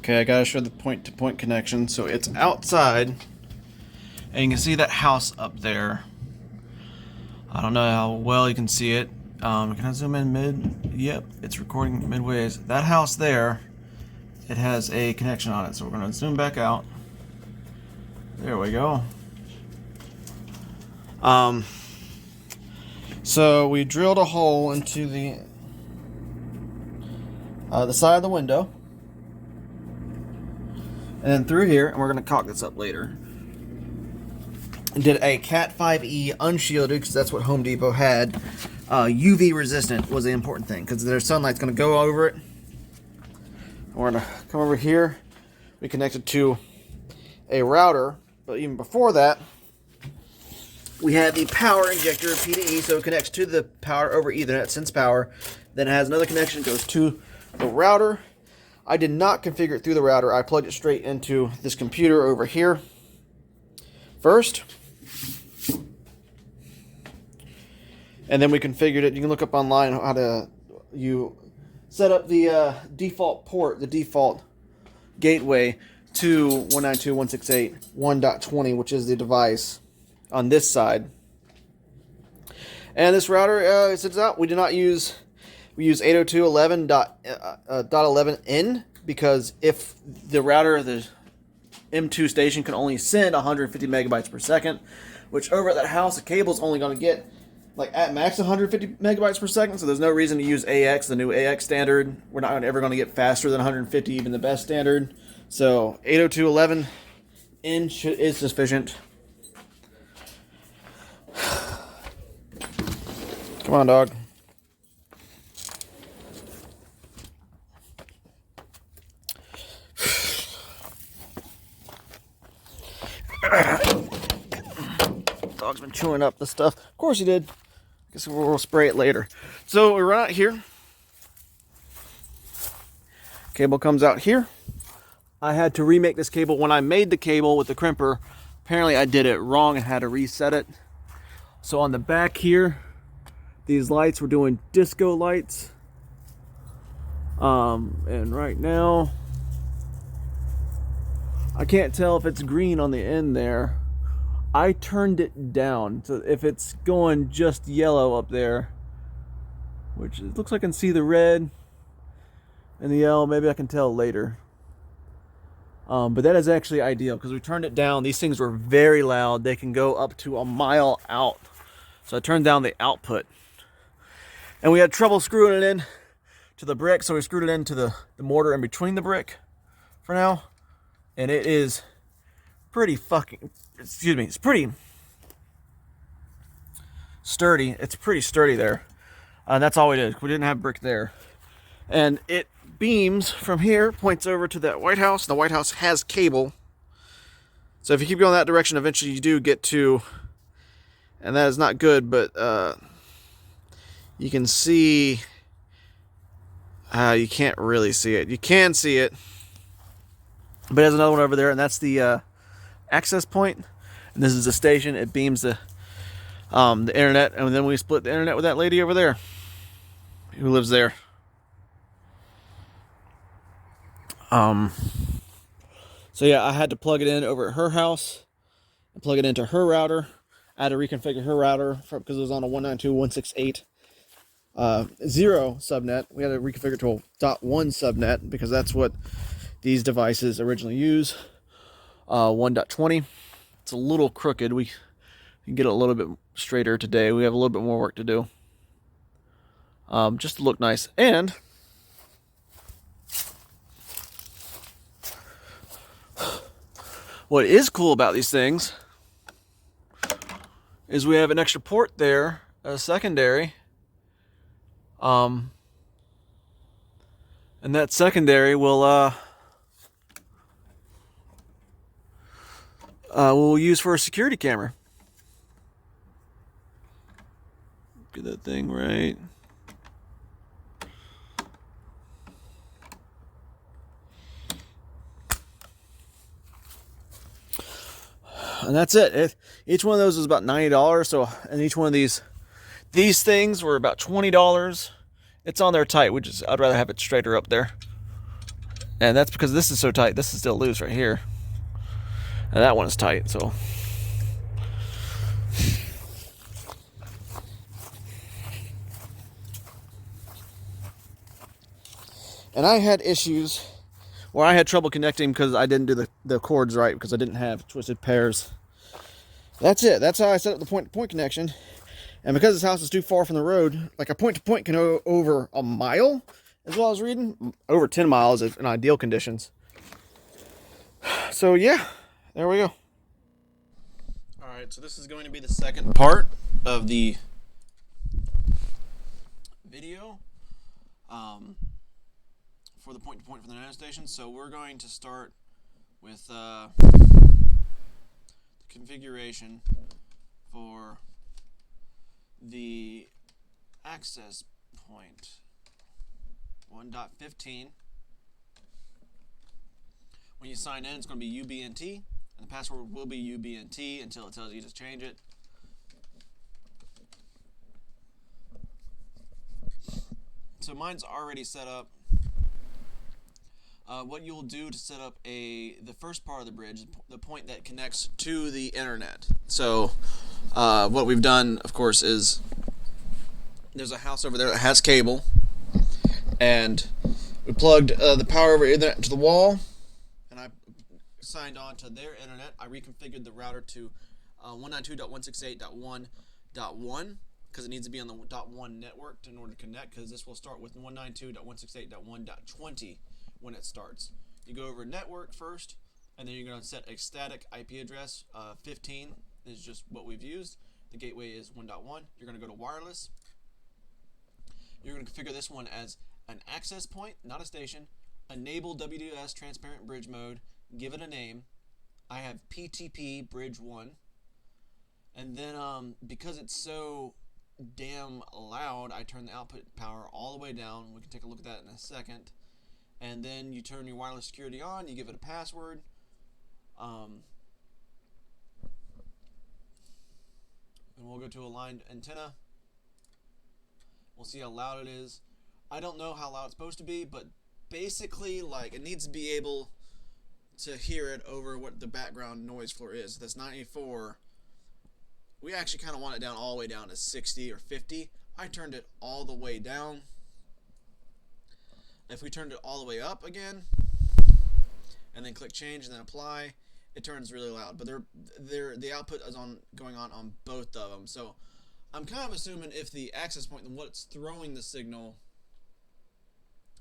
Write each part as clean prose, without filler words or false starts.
Okay, I gotta show the point-to-point connection. So it's outside, and you can see that house up there. I don't know how well you can see it. Can I zoom in mid? Yep, it's recording midways. That house there, it has a connection on it. So we're gonna zoom back out. There we go. So we drilled a hole into the side of the window, and then through here, and we're going to caulk this up later. And did a Cat 5e unshielded, because that's what Home Depot had. UV resistant was the important thing, because their sunlight's going to go over it. We're going to come over here. We connected to a router, but even before that, we have the power injector PDE, so it connects to the power over Ethernet, sends power. Then it has another connection, goes to the router. I did not configure it through the router. I plugged it straight into this computer over here first. And then we configured it. You can look up online how to set up the default port, the default gateway to 192.168.1.20, which is the device on this side. And this router sits out. We use 802.11.11n because if the router, the M2 station, can only send 150 megabytes per second, which over at that house the cable's only going to get like at max 150 megabytes per second, so there's no reason to use AX, the new AX standard. We're not ever going to get faster than 150, even the best standard. So 802.11n is sufficient. Come on, dog. Dog's been chewing up the stuff. Of course he did. Guess we'll spray it later. So we run out here. Cable comes out here. I had to remake this cable. When I made the cable with the crimper, apparently I did it wrong and had to reset it. So on the back here, these lights, we're doing disco lights. And right now, I can't tell if it's green on the end there. I turned it down, so if it's going just yellow up there, which it looks like I can see the red and the yellow, maybe I can tell later. But that is actually ideal because we turned it down. These things were very loud. They can go up to a mile out. So I turned down the output. And we had trouble screwing it in to the brick, so we screwed it into the mortar in between the brick for now. And it is pretty it's pretty sturdy. It's pretty sturdy there. And that's all we did. We didn't have brick there. And it beams from here, points over to that White House. The White House has cable. So if you keep going that direction, eventually you do get to, and that is not good, but you can see, you can't really see it. You can see it, but there's another one over there, and that's the access point. And this is the station. It beams the internet, and then we split the internet with that lady over there who lives there. So yeah, I had to plug it in over at her house and plug it into her router. I had to reconfigure her router because it was on a 192.168.0 subnet. We had to reconfigure it to a .1 subnet because that's what these devices originally use. 1.20. It's a little crooked. We can get it a little bit straighter today. We have a little bit more work to do. Just to look nice. And what is cool about these things is we have an extra port there, a secondary. And that secondary will we'll use for a security camera. Get that thing right. And that's it. Each one of those was about $90. So, and each one of these things were about $20. It's on there tight, which is, I'd rather have it straighter up there. And that's because this is so tight. This is still loose right here. And that one is tight, so. And I had issues where I had trouble connecting because I didn't do the cords right because I didn't have twisted pairs. That's it. That's how I set up the point-to-point connection. And because this house is too far from the road, like a point-to-point can go over a mile, as well as reading, over 10 miles in ideal conditions. So yeah, there we go. All right, so this is going to be the second part of the video for the point-to-point for the Nanostation. So we're going to start with the configuration for the access point 1.15. When you sign in, it's going to be UBNT, and the password will be UBNT until it tells you to change it. So mine's already set up. What you'll do to set up the first part of the bridge, the point that connects to the internet. So what we've done, of course, is there's a house over there that has cable, and we plugged the power over Ethernet to the wall, and I signed on to their internet. I reconfigured the router to 192.168.1.1 because it needs to be on the .1 network in order to connect, because this will start with 192.168.1.20 when it starts. You go over network first, and then you're going to set a static IP address. 15 is just what we've used. The gateway is 1.1. You're going to go to wireless. You're going to configure this one as an access point, not a station. Enable WDS transparent bridge mode. Give it a name. I have PTP bridge 1. And then because it's so damn loud, I turn the output power all the way down. We can take a look at that in a second. And then you turn your wireless security on. You give it a password. And we'll go to aligned antenna. We'll see how loud it is. I don't know how loud it's supposed to be, but basically, like, it needs to be able to hear it over what the background noise floor is. That's 94. We actually kind of want it down all the way down to 60 or 50. I turned it all the way down. If we turned it all the way up again, and then click change and then apply, it turns really loud. But the output is going on both of them. So I'm kind of assuming if the access point, then what's throwing the signal,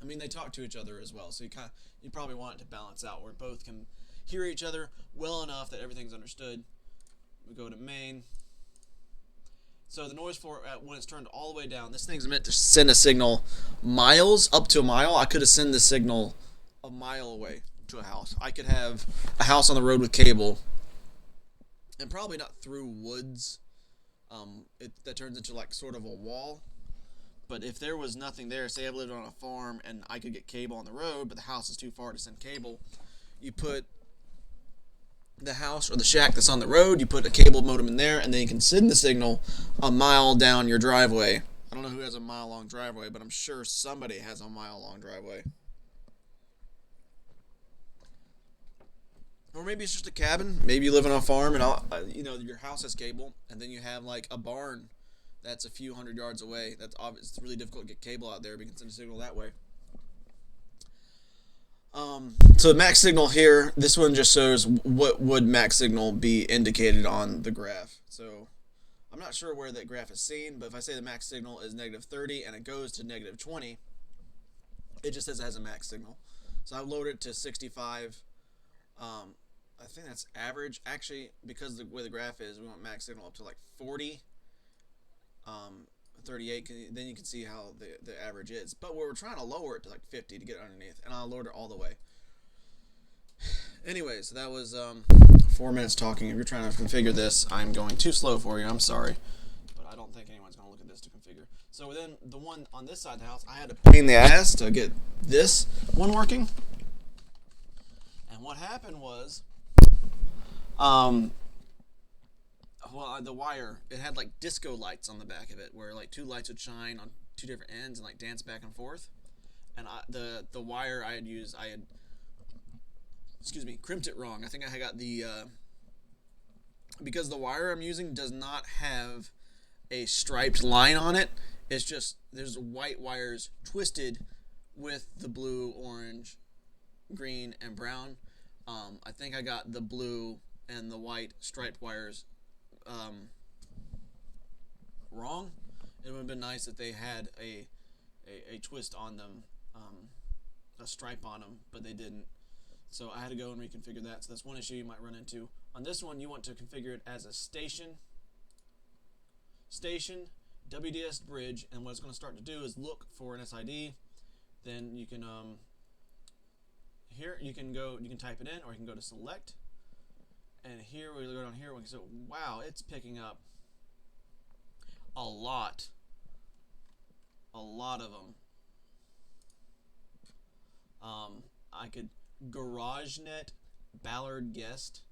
I mean, they talk to each other as well. So you probably want it to balance out where both can hear each other well enough that everything's understood. We go to main. So the noise floor, when it's turned all the way down, this thing's meant to send a signal miles, up to a mile. I could have sent the signal a mile away to a house. I could have a house on the road with cable, and probably not through woods. That turns into like sort of a wall. But if there was nothing there, say I lived on a farm and I could get cable on the road, but the house is too far to send cable, you put the house or the shack that's on the road, you put a cable modem in there, and then you can send the signal a mile down your driveway. I don't know who has a mile-long driveway, but I'm sure somebody has a mile-long driveway. Or maybe it's just a cabin. Maybe you live on a farm and your house has cable, and then you have like a barn that's a few hundred yards away. It's really difficult to get cable out there, but you can send a signal that way. So the max signal here, this one just shows what would max signal be indicated on the graph. So I'm not sure where that graph is seen, but if I say the max signal is -30 and it goes to -20, it just says it has a max signal. So I lowered it to 65. I think that's average. Actually, because the way the graph is, we want max signal up to like 40. 38, then you can see how the average is. But we're trying to lower it to like 50 to get underneath, and I lowered it all the way. Anyways, that was 4 minutes talking. If you're trying to configure this, I'm going too slow for you. I'm sorry, but I don't think anyone's going to look at this to configure. So then the one on this side of the house, I had to pain in the ass to get this one working. And what happened was, the wire, it had like disco lights on the back of it, where like two lights would shine on two different ends and like dance back and forth. And the wire I had used, I had excuse me, crimped it wrong. I think I got the because the wire I'm using does not have a striped line on it. It's just there's white wires twisted with the blue, orange, green, and brown. I think I got the blue and the white striped wires wrong. It would have been nice if they had a twist on them, a stripe on them, but they didn't. So I had to go and reconfigure that. So that's one issue you might run into. On this one, you want to configure it as a station, WDS bridge, and what it's going to start to do is look for an SID. Then you can here you can type it in, or you can go to select, and here we go down here. We can say, wow, it's picking up a lot of them. I could GarageNet Ballard Guest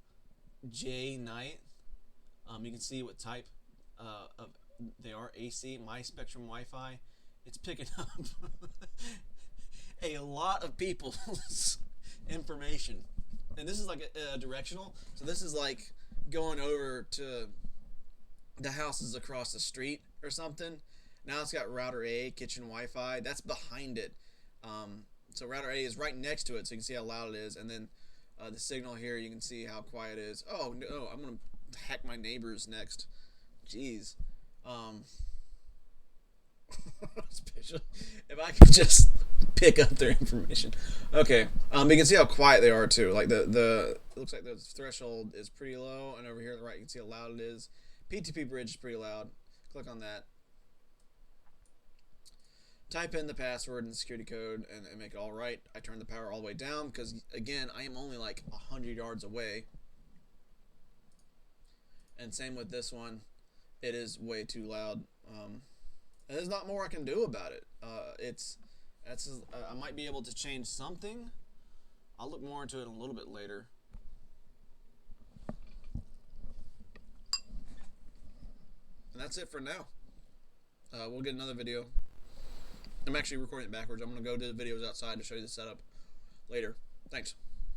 J Knight. You can see what type of they are. AC, My Spectrum Wi-Fi. It's picking up a lot of people's information, and this is like a directional. So this is like going over to the houses across the street or something. Now it's got router A, kitchen Wi-Fi. That's behind it. So router A is right next to it, so you can see how loud it is. And then the signal here, you can see how quiet it is. Oh no, I'm gonna hack my neighbors next. Jeez. If I could just pick up their information. Okay. You can see how quiet they are too. Like the it looks like the threshold is pretty low, and over here on the right you can see how loud it is. PTP bridge is pretty loud. Click on that. Type in the password and the security code and make it all right. I turn the power all the way down because, again, I am only like 100 yards away. And same with this one. It is way too loud. And there's not more I can do about it. I might be able to change something. I'll look more into it a little bit later. And that's it for now. We'll get another video. I'm actually recording it backwards. I'm going to go to the videos outside to show you the setup later. Thanks.